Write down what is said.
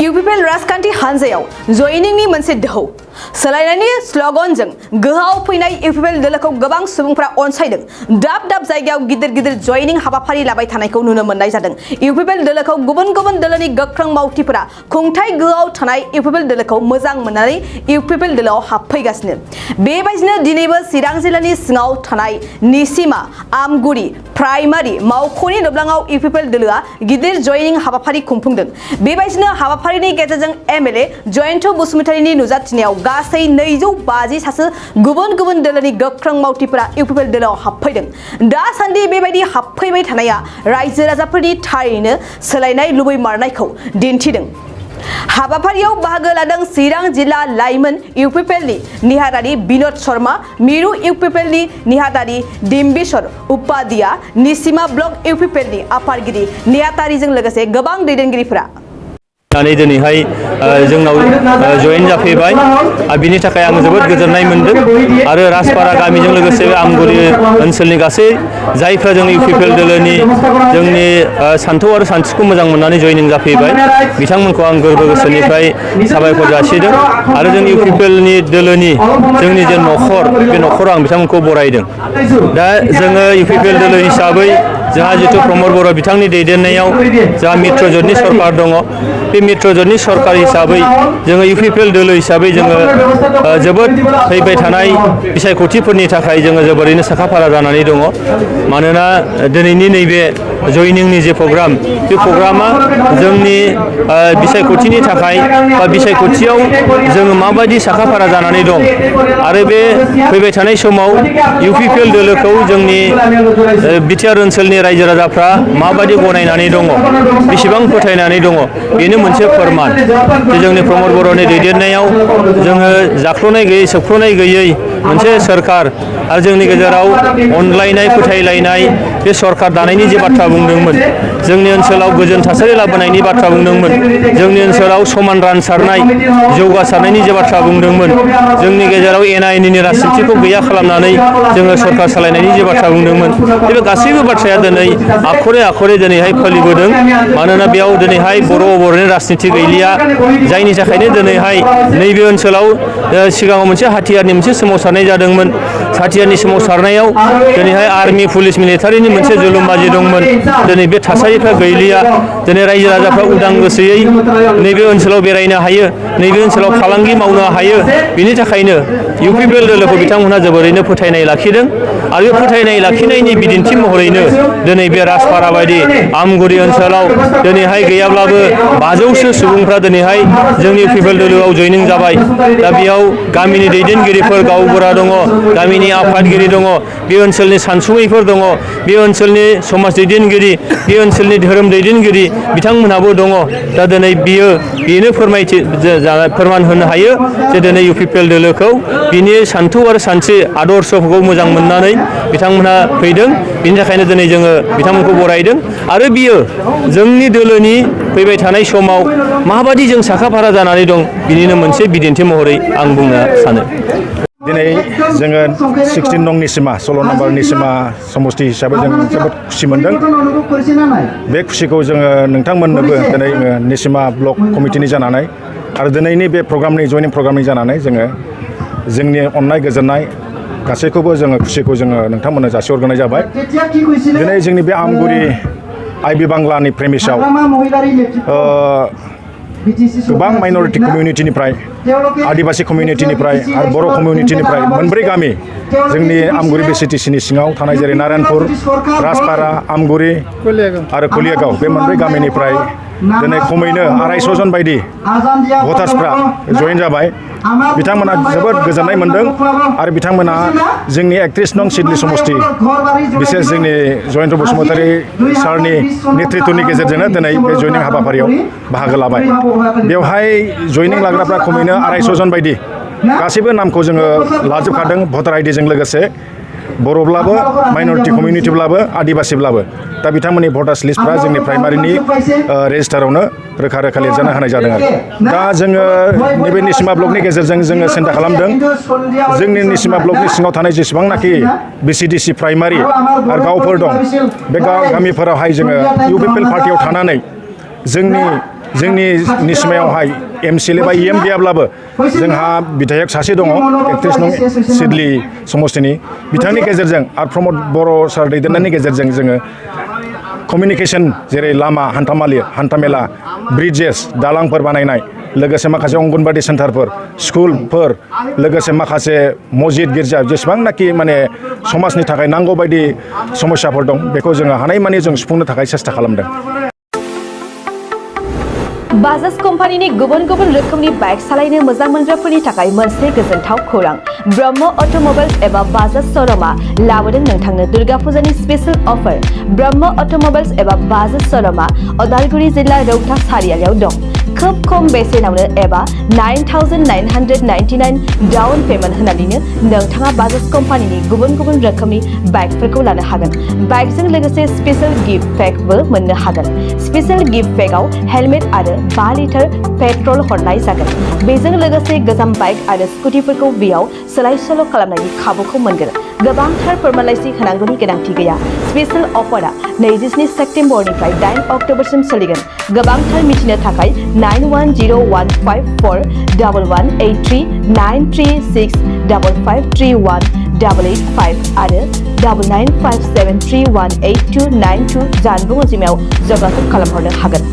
UPL राजखान्थि हानजायाव जयनिंनि मोनसे दोहौ सोलायनायनि स्ल'गनजों गोहोआव फैनाय UPL दोलोखौ गोबां सुबुंफोरा अनसायदों। दाब दाब जायगायाव गिदिर गिदिर जयनिं हाबाफारि लाबाय थानायखौ नुनो मोननाय जादों। UPL दोलोखौ गुबुन गुबुन दोलोनि गोख्रों मावथिफोरा खुंथाय गोहोआव थानाय UPL दोलोखौ मोजां मोननानै UPL दोलोआव हाबफैगासिनो। बेबायदिनो दिनैबो चिरां जिल्लानि सिङाव थानाय निसिमा आमगुरि प्राइमारि मावख'नि दबलाङाव UPL दोलोआ गिदिर जयनिं हाबाफारि खुंफुंदों। बेबायदिनो हाबाफारिनि गेजेरजों MLA जयन्त बसुमतारीनि नुजाथिनायाव गासै 250 सासे गुबुन गुबुन दोलोनि गोख्रों मावथिफोरा UPL दोलोआव हाबफैदों। दासान्दि बेबायदि हाबफैबाय थानाया रायजो राजाफोरनि थारैनो सोलायनाय लुबैमारनायखौ दिन्थिदों। हाबाफारियाव बाहागो लादों चिरां जिल्ला लाइमोन UPL नि नेहाथारि बिनोद शर्मा, मिरु UPL नि नेहाथारि डिम्बिश्वर उपाध्याय, निसिमा ब्लक UPL नि आफादगिरि नेहाथारिजों लोगोसे गोबां दैदेनगिरिफोरा दिनैहाय जोंनाव जयेन जाफैबाय बिनि थाखाय आं जोबोद गोजोननाय मोनदों आरो राजपारा गामिजों लोगोसे आमगुरि ओनसोलनि गासै जायफ्रा जोंनि UPL दोलोनि जोंनि सान्थौ आरो सानस्रिखौ मोजां मोननानै जयनिं जाफैबाय बिथांमोनखौ आं गोरबो गोसोनिफ्राय साबायखर जासिदों आरो जोंनि UPL नि दोलोनि जोंनि जे न'खर बे न'खराव आं बिथांमोनखौ बरायदों। दा जोङो UPL दोलो हिसाबै जोंहा जितु प्रमद बर' बिथांनि दैदेननायाव जोंहा मित्रजोतनि सरकार दङ। बे मित्रजोतनि सरकार हिसाबै जोङो UPL दोलो हिसाबै जोङो जोबोद फैबाय थानाय बिसायख'थिफोरनि थाखाय जोङो जोबोरैनो साखाफारा जानानै दङ। मानोना दिनैनि नैबे जयनिंनि जे प्रग्राम बे प्रग्रामा जोंनि बिसायख'थिनि थाखाय बा बिसायख'थियाव जोङो माबायदि साखाफारा जानानै दं आरो बे फैबाय थानाय समाव UPL दोलोखौ जोंनि बिटिआर ओनसोलनि रायजो राजाफ्रा माबायदि गनायनानै दङ बेसेबां फोथायनानै दङ बेनो मोनसे फोरमान जे जोंनि प्रमद बर'नि दैदेननायाव जोङो जाख्ल'नाय गैयै सोबख्ल'नाय गैयै मोनसे सरकार आरो जोंनि गेजेराव अनलायनाय फोथायलायनाय बे सरकार दानायनि जे बाथ्रा बुंदोंमोन, जोंनि ओनसोलाव गोजोन थासारि लाबोनायनि बाथ्रा बुंदोंमोन, जोंनि ओनसोलाव समान रानसारनाय जौगासारनायनि जे बाथ्रा बुंदोंमोन, जोंनि गेजेराव एना एनिनि राजनितिखौ गैया खालामनानै जोङो सरकार सालायनायनि जे बाथ्रा बुंदोंमोन बे गासैबो बाथ्राया दिनै आखरे आखरे दिनैहाय फालिबोदों। मानोना बेयाव दिनैहाय बर'नि राजनिति गैलिया, जायनि थाखायनो दिनैहाय नैबे ओनसोलाव सिगाङाव मोनसे हाथियारनि मोनसे सोमावसारनाय जादोंमोन। हाथियारनि सोमावसारनायाव दिनैहाय आर्मि पुलिस मिलिटारिनि मोनसे जुलुमबाजि दंमोन। दिनै बे थासारिफ्रा गैलिया। दिनै रायजो राजाफ्रा उदां गोसोयै नैबे ओनसोलाव बेरायनो हायो, नैबे ओनसोलाव फालांगि मावनो हायो। बिनि थाखायनो UPL दोलोखौ बिथांमोनहा जोबोरैनो फोथायनाय लाखिदों आरो बे फोथायनाय लाखिनायनि बिदिन्थि महरैनो दिनै बे राजपारा बायदि आमगुरि ओनसोलाव दिनैहाय गैयाब्लाबो 500सो सुबुंफ्रा दिनैहाय जोंनि UPL दोलोआव जयनिं जाबाय। दा बेयाव गामिनि दैदेनगिरिफोर गावबुरा दङ, गामिनि आफादगिरि दङ, बे ओनसोलनि सानसुमैफोर दङ, बे ओनसोलनि समाज दैदेनगिरि, बे ओनसोलनि धोरोम दैदेनगिरि बिथांमोनहाबो दङ। दा दिनै बेनो फोरमान होनो हायो जे दिनै UPL दोलोखौ बिनि सान्थौ आरो सानस्रि आदर्शफोरखौ मोजां मोननानै बिथांमोनहा फैदों। बिनि थाखायनो दिनै जोङो बिथांमोनखौ बरायदों आरो बियो जोंनि दोलोनि फैबाय थानाय समाव माबादि जों साखाफारा जानानै दं बिनिनो मोनसे बिदिन्थि महरै आं बुंनो सानो। दिनै जोङो 16 नं निसिमा 16 नम्बर निसिमा समष्टि हिसाबै जों जोबोद खुसि मोनदों। बे खुसिखौ जोङो नोंथांमोननोबो दिनै निसिमा ब्लक कमिटिनि जानानै आरो दिनैनि बे प्रग्रामनि जयनिं प्रग्रामनि जानानै जोङो जोंनि अननाय गोजोननाय गासैखौबो जोङो खुसिखौ जोङो नोंथांमोननो जासिहरग्रोनाय जाबाय। दिनै जोंनि बे आमगुरि आइबि बांलानि प्रेमिसाव गोबां माइनरिटि कमिउनिटिनिफ्राय, आदिबासि कमिउनिटिनिफ्राय आरो बर' कमिउनिटिनिफ्राय मोनब्रै गामि जोंनि आमगुरि BCTC नि सिङाव थानाय जेरै नारायणपुर, राजपारा, आमगुरि आरो कलियागाव बे मोनब्रै गामिनिफ्राय दिनै खमैनो 250 जन बायदि भटार्सफ्रा जयेन जाबाय। बिथांमोना जोबोद गोजोननाय मोनदों आरो बिथांमोना जोंनि 31 नं सिडली समष्टि बिसेस जोंनि जयन्त बसुमतारी सारनि नेतृत्वनि गेजेरजोंनो दिनै बे जयनिं हाबाफारियाव बाहागो लाबाय। बेवहाय जयनिं लाग्राफ्रा खमैनो 250 जन बायदि गासैबो नामखौ जोङो लाजोबखादों भटार आइडिजों लोगोसे। बर'ब्लाबो, माइनरिटि कमिउनिटिब्लाबो, आदिबासिब्लाबो। दा बिथांमोननि भटार्स लिस्टफ्रा जोंनि प्राइमारिनि रेजिस्टारावनो रोखा रोखा लिरजानो होनाय जादों आरो। दा जोङो नैबे निसिमा ब्लकनि गेजेरजों जोङो सिन्था खालामदों जोंनि निसिमा ब्लकनि सिङाव थानाय जेसेबांनाखि BCTC प्राइमारि आरो गावफोर दं, बे गामिफोरावहाय जोङो UPL पार्टियाव थानानै जोंनि जोंनि निसिमायावहाय MCLA बा EM गैयाब्लाबो जोंहा बिधायक सासे दङ 31 नं सिडली समस्तिनि बिथांनि गेजेरजों आरो प्रमद बर' सार दैदेननायनि गेजेरजों जोङो कमिउनिकेसन जेरै लामा हान्थामेला ब्रिजेस दालांफोर बानायनाय लोगोसे माखासे अंगनबादि सेन्टारफोर स्कुलफोर लोगोसे माखासे मस्जिद गिर्जा जेसेबांनाखि माने समाजनि थाखाय नांगौ बायदि समस्याफोर दं बेखौ जोङो हानायमानि जों सुफुंनो थाखाय सेस्था खालामदों। बाजाज कम्पानीनि गुबुन गुबुन रोखोमनि बाइक सालायनो मोजां मोनग्राफोरनि थाखाय मोनसे गोजोनथाव खौरां ब्रह्म अट'मबाइल्स एबा बाजाज श'रुमआ लाबोदों नोंथांनो दुर्गा फुजानि स्पेशल अफार ब्रह्म अट'मबाइल्स एबा बाजाज श'रुमआ उदालगुरि जिल्ला रौता सारियालियाव दं खोब खम बेसेनावनो एबा 9,999 डाउन पेमेन्ट होनानैनो नोंथाङा बाजाज कम्पानीनि गुबुन गुबुन रोखोमनि बाइकफोरखौ लानो हागोन बाइकजों लोगोसे स्पेशल गिफ्ट पेकबो मोननो हागोन स्पेशल गिफ्ट पेकआव हेलमेट आरो 5 लिटार पेट्रल हरनाय जागोन बेजों लोगोसे गोजाम बाइक आरो स्कुटिफोरखौ बेयाव सोलाय सोल' खालामनायनि खाबुखौ मोनगोन गोबांथार फोरमानलाइसि होनांगौनि गोनांथि गैया स्पेशल अफारा 27 सेप्तेम्बरनिफ्राय 8 अक्ट'बरसिम सोलिगोन गोबांथार मिथिनो थाखाय 9101541183 936553185 आरो 9957318292 जानबुं अनजिमायाव जगाजग खालामहरनो हागोन।